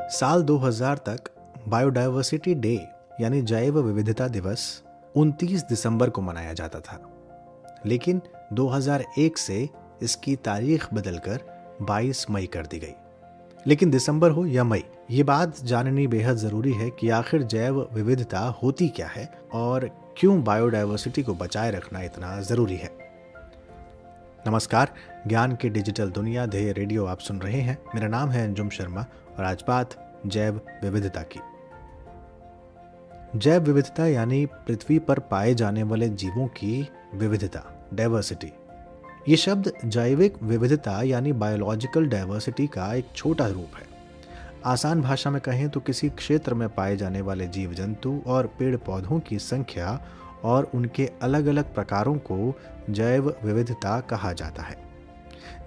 साल 2000 तक biodiversity day यानी जैव विविधता दिवस 29 दिसंबर को मनाया जाता था, लेकिन 2001 से इसकी तारीख बदलकर 22 मई कर दी गई। लेकिन दिसंबर हो या मई, ये बात जाननी बेहद ज़रूरी है कि आखिर जैव विविधता होती क्या है और क्यों बायोडायवर्सिटी को बचाए रखना इतना ज़रूरी है। नमस्कार, ज्ञान की डिजिटल दुनिया ध्येय रेडियो आप सुन रहे हैं। मेरा नाम है अंजुम शर्मा और आज बात जैव विविधता की। जैव विविधता यानी पृथ्वी पर पाए जाने वाले जीवों की विविधता, डाइवर्सिटी। ये शब्द जैविक विविधता यानी बायोलॉजिकल डाइवर्सिटी का एक छोटा रूप है। आसान भाषा में कहें तो किसी क्षेत्र में पाए जाने वाले जीव जंतु और पेड़ पौधों की संख्या और उनके अलग अलग प्रकारों को जैव विविधता कहा जाता है।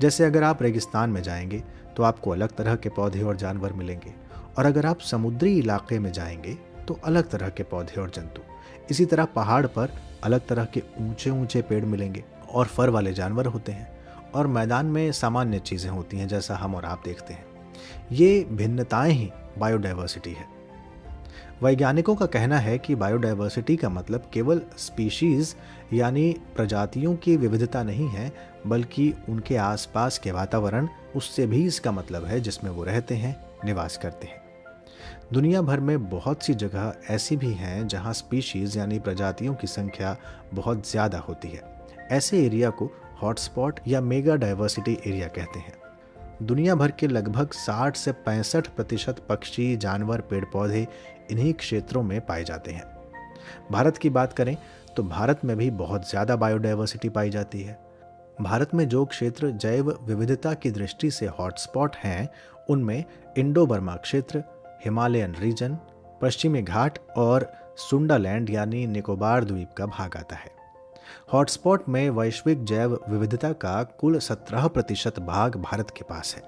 जैसे अगर आप रेगिस्तान में जाएंगे तो आपको अलग तरह के पौधे और जानवर मिलेंगे, और अगर आप समुद्री इलाके में जाएंगे तो अलग तरह के पौधे और जंतु। इसी तरह पहाड़ पर अलग तरह के ऊंचे ऊंचे पेड़ मिलेंगे और फर वाले जानवर होते हैं, और मैदान में सामान्य चीज़ें होती हैं जैसा हम और आप देखते हैं। ये भिन्नताएं ही बायोडायवर्सिटी है। वैज्ञानिकों का कहना है कि बायोडायवर्सिटी का मतलब केवल स्पीशीज यानी प्रजातियों की विविधता नहीं है, बल्कि उनके आसपास के वातावरण, उससे भी इसका मतलब है जिसमें वो रहते हैं, निवास करते हैं। दुनिया भर में बहुत सी जगह ऐसी भी हैं जहां स्पीशीज यानी प्रजातियों की संख्या बहुत ज़्यादा होती है। ऐसे एरिया को हॉटस्पॉट या मेगा डाइवर्सिटी एरिया कहते हैं। दुनिया भर के लगभग 60 से 65% पक्षी, जानवर, पेड़ पौधे इन्हीं क्षेत्रों में पाए जाते हैं। भारत की बात करें तो भारत में भी बहुत ज़्यादा बायोडाइवर्सिटी पाई जाती है। भारत में जो क्षेत्र जैव विविधता की दृष्टि से हॉटस्पॉट हैं, उनमें इंडो बर्मा क्षेत्र, हिमालयन रीजन, पश्चिमी घाट और सुंडालैंड यानी निकोबार द्वीप का भाग आता है। हॉटस्पॉट में वैश्विक जैव विविधता का कुल 17% भाग भारत के पास है।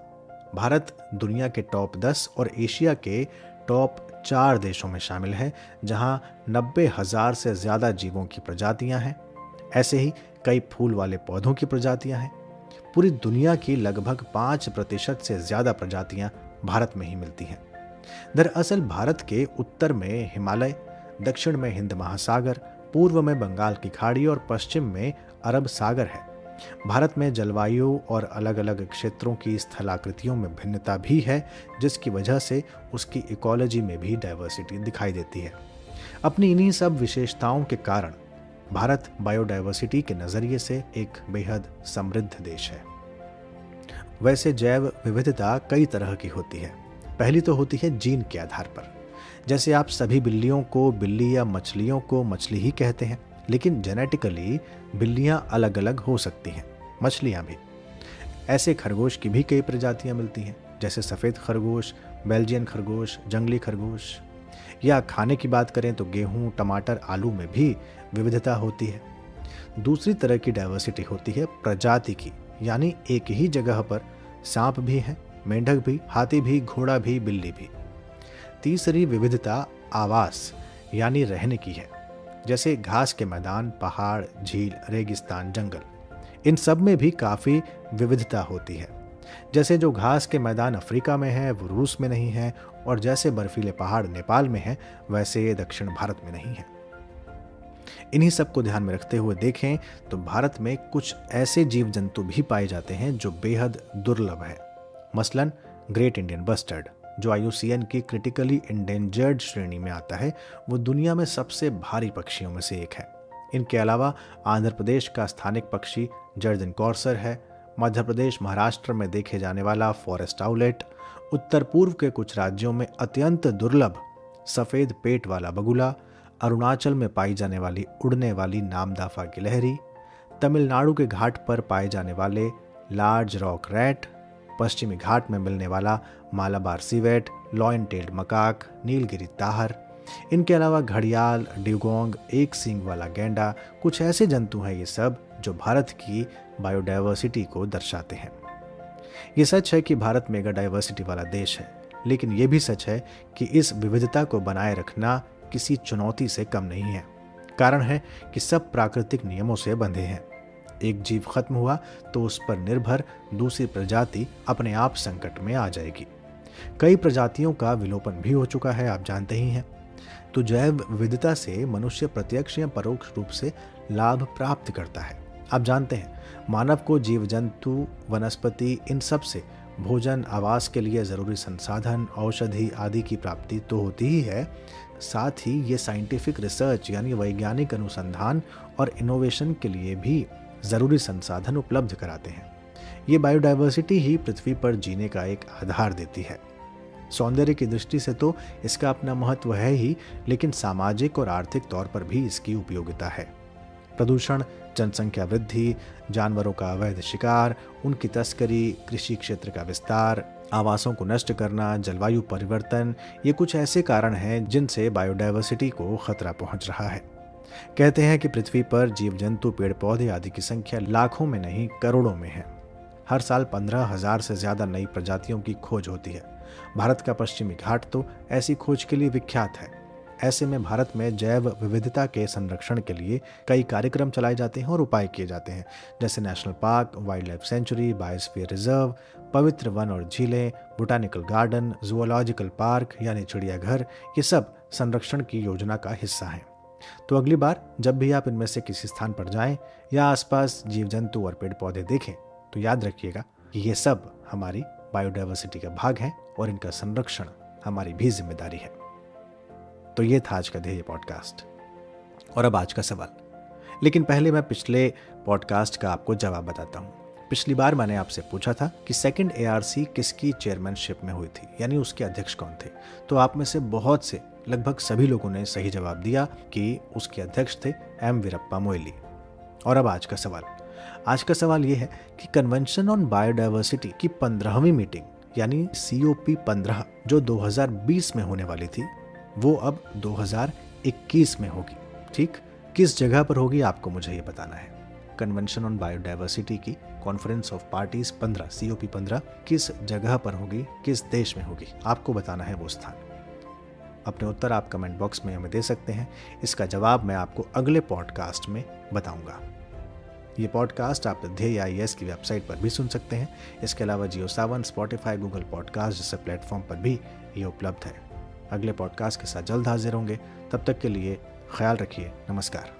भारत दुनिया के टॉप 10 और एशिया के टॉप 4 देशों में शामिल है, जहां 90,000 से ज़्यादा जीवों की प्रजातियां हैं। ऐसे ही कई फूल वाले पौधों की प्रजातियां हैं। पूरी दुनिया की लगभग 5% से ज़्यादा प्रजातियां भारत में ही मिलती हैं। दरअसल भारत के उत्तर में हिमालय, दक्षिण में हिंद महासागर, पूर्व में बंगाल की खाड़ी और पश्चिम में अरब सागर है। भारत में जलवायु और अलग अलग क्षेत्रों की स्थलाकृतियों में भिन्नता भी है, जिसकी वजह से उसकी इकोलॉजी में भी डाइवर्सिटी दिखाई देती है। अपनी इन्हीं सब विशेषताओं के कारण भारत बायोडाइवर्सिटी के नज़रिए से एक बेहद समृद्ध देश है। वैसे जैव विविधता कई तरह की होती है। पहली तो होती है जीन के आधार पर। जैसे आप सभी बिल्लियों को बिल्ली या मछलियों को मछली ही कहते हैं, लेकिन जेनेटिकली बिल्लियां अलग अलग हो सकती हैं, मछलियां भी। ऐसे खरगोश की भी कई प्रजातियां मिलती हैं, जैसे सफ़ेद खरगोश, बेल्जियन खरगोश, जंगली खरगोश। या खाने की बात करें तो गेहूं, टमाटर, आलू में भी विविधता होती है। दूसरी तरह की डाइवर्सिटी होती है प्रजाति की, यानी एक ही जगह पर सांप भी है, मेंढक भी, हाथी भी, घोड़ा भी, बिल्ली भी। तीसरी विविधता आवास यानी रहने की है, जैसे घास के मैदान, पहाड़, झील, रेगिस्तान, जंगल। इन सब में भी काफ़ी विविधता होती है। जैसे जो घास के मैदान अफ्रीका में है वो रूस में नहीं है, और जैसे बर्फीले पहाड़ नेपाल में हैं वैसे ये दक्षिण भारत में नहीं है। इन्हीं सब को ध्यान में रखते हुए देखें तो भारत में कुछ ऐसे जीव जंतु भी पाए जाते हैं जो बेहद दुर्लभ है। मसलन ग्रेट इंडियन बस्टर्ड, जो IUCN की क्रिटिकली इंडेंजर्ड श्रेणी में आता है, वो दुनिया में सबसे भारी पक्षियों में से एक है। इनके अलावा आंध्र प्रदेश का स्थानिक पक्षी जर्दन कॉर्सर है, मध्य प्रदेश, महाराष्ट्र में देखे जाने वाला फॉरेस्ट आउलेट, उत्तर पूर्व के कुछ राज्यों में अत्यंत दुर्लभ सफ़ेद पेट वाला बगुला, अरुणाचल में पाई जाने वाली उड़ने वाली नामदाफा गिलहरी, तमिलनाडु के घाट पर पाए जाने वाले लार्ज रॉक रैट, पश्चिमी घाट में मिलने वाला Malabar civet, lion tailed macaque, Nilgiri tahr. इनके अलावा घड़ियाल, ड्यूगोंग, एक सींग वाला गैंडा, कुछ ऐसे जंतु हैं ये सब जो भारत की बायोडाइवर्सिटी को दर्शाते हैं। ये सच है कि भारत मेगा डाइवर्सिटी वाला देश है, लेकिन ये भी सच है कि इस विविधता को बनाए रखना किसी चुनौती से कम नहीं है। कारण है कि सब प्राकृतिक नियमों से बंधे हैं। एक जीव खत्म हुआ तो उस पर निर्भर दूसरी प्रजाति अपने आप संकट में आ जाएगी। कई प्रजातियों का विलोपन भी हो चुका है, आप जानते ही हैं। तो जैव विविधता से मनुष्य प्रत्यक्ष या परोक्ष रूप से लाभ प्राप्त करता है। आप जानते हैं, मानव को जीव जंतु, वनस्पति, इन सब से भोजन, आवास के लिए ज़रूरी संसाधन, औषधि आदि की प्राप्ति तो होती ही है, साथ ही ये साइंटिफिक रिसर्च यानी वैज्ञानिक अनुसंधान और इनोवेशन के लिए भी ज़रूरी संसाधन उपलब्ध कराते हैं। ये बायोडायवर्सिटी ही पृथ्वी पर जीने का एक आधार देती है। सौंदर्य की दृष्टि से तो इसका अपना महत्व है ही, लेकिन सामाजिक और आर्थिक तौर पर भी इसकी उपयोगिता है। प्रदूषण, जनसंख्या वृद्धि, जानवरों का अवैध शिकार, उनकी तस्करी, कृषि क्षेत्र का विस्तार, आवासों को नष्ट करना, जलवायु परिवर्तन, ये कुछ ऐसे कारण हैं जिनसे बायोडायवर्सिटी को खतरा पहुंच रहा है। कहते हैं कि पृथ्वी पर जीव जंतु, पेड़ पौधे आदि की संख्या लाखों में नहीं करोड़ों में है। हर साल 15,000 से ज्यादा नई प्रजातियों की खोज होती है। भारत का पश्चिमी घाट तो ऐसी खोज के लिए विख्यात है। ऐसे में भारत में जैव विविधता के संरक्षण के लिए कई कार्यक्रम चलाए जाते हैं और उपाय किए जाते हैं, जैसे national park, wild life sanctuary, biosphere reserve, पवित्र वन और झीलें, बोटानिकल गार्डन, जूलॉजिकल पार्क यानी चिड़ियाघर, ये सब संरक्षण की योजना का हिस्सा हैं। तो अगली बार जब भी आप इनमें से किसी स्थान पर जाएं या आसपास जीव जंतु और पेड़ पौधे देखें, तो याद रखिएगा कि ये सब हमारी बायोडायवर्सिटी का भाग है और इनका संरक्षण हमारी भी जिम्मेदारी है। तो ये था आज का ध्येय पॉडकास्ट। और अब आज का सवाल। लेकिन पहले मैं पिछले पॉडकास्ट का आपको जवाब बताता हूँ। पिछली बार मैंने आपसे पूछा था कि सेकंड ARC किसकी चेयरमैनशिप में हुई थी, यानी उसके अध्यक्ष कौन थे। तो आप में से बहुत से, लगभग सभी लोगों ने सही जवाब दिया कि उसके अध्यक्ष थे M वीरप्पा मोइली। और अब आज का सवाल। आज का सवाल ये है कि कन्वेंशन ऑन बायोडायवर्सिटी की 15वीं मीटिंग यानी COP15 जो 2020 में होने वाली थी, वो अब 2021 में होगी। ठीक, किस जगह पर होगी आपको मुझे ये बताना है। कन्वेंशन ऑन बायोडायवर्सिटी की कॉन्फ्रेंस ऑफ पार्टीज 15 COP15 किस जगह पर होगी, किस देश में होगी, आपको बताना है वो स्थान। अपने उत्तर आप कमेंट बॉक्स में हमें दे सकते हैं। इसका जवाब मैं आपको अगले पॉडकास्ट में बताऊंगा। ये पॉडकास्ट आप ध्येय IAS की वेबसाइट पर भी सुन सकते हैं। इसके अलावा JioSaavn, स्पॉटिफाई, गूगल पॉडकास्ट जैसे प्लेटफॉर्म पर भी ये उपलब्ध है। अगले पॉडकास्ट के साथ जल्द हाजिर होंगे। तब तक के लिए ख्याल रखिए। नमस्कार।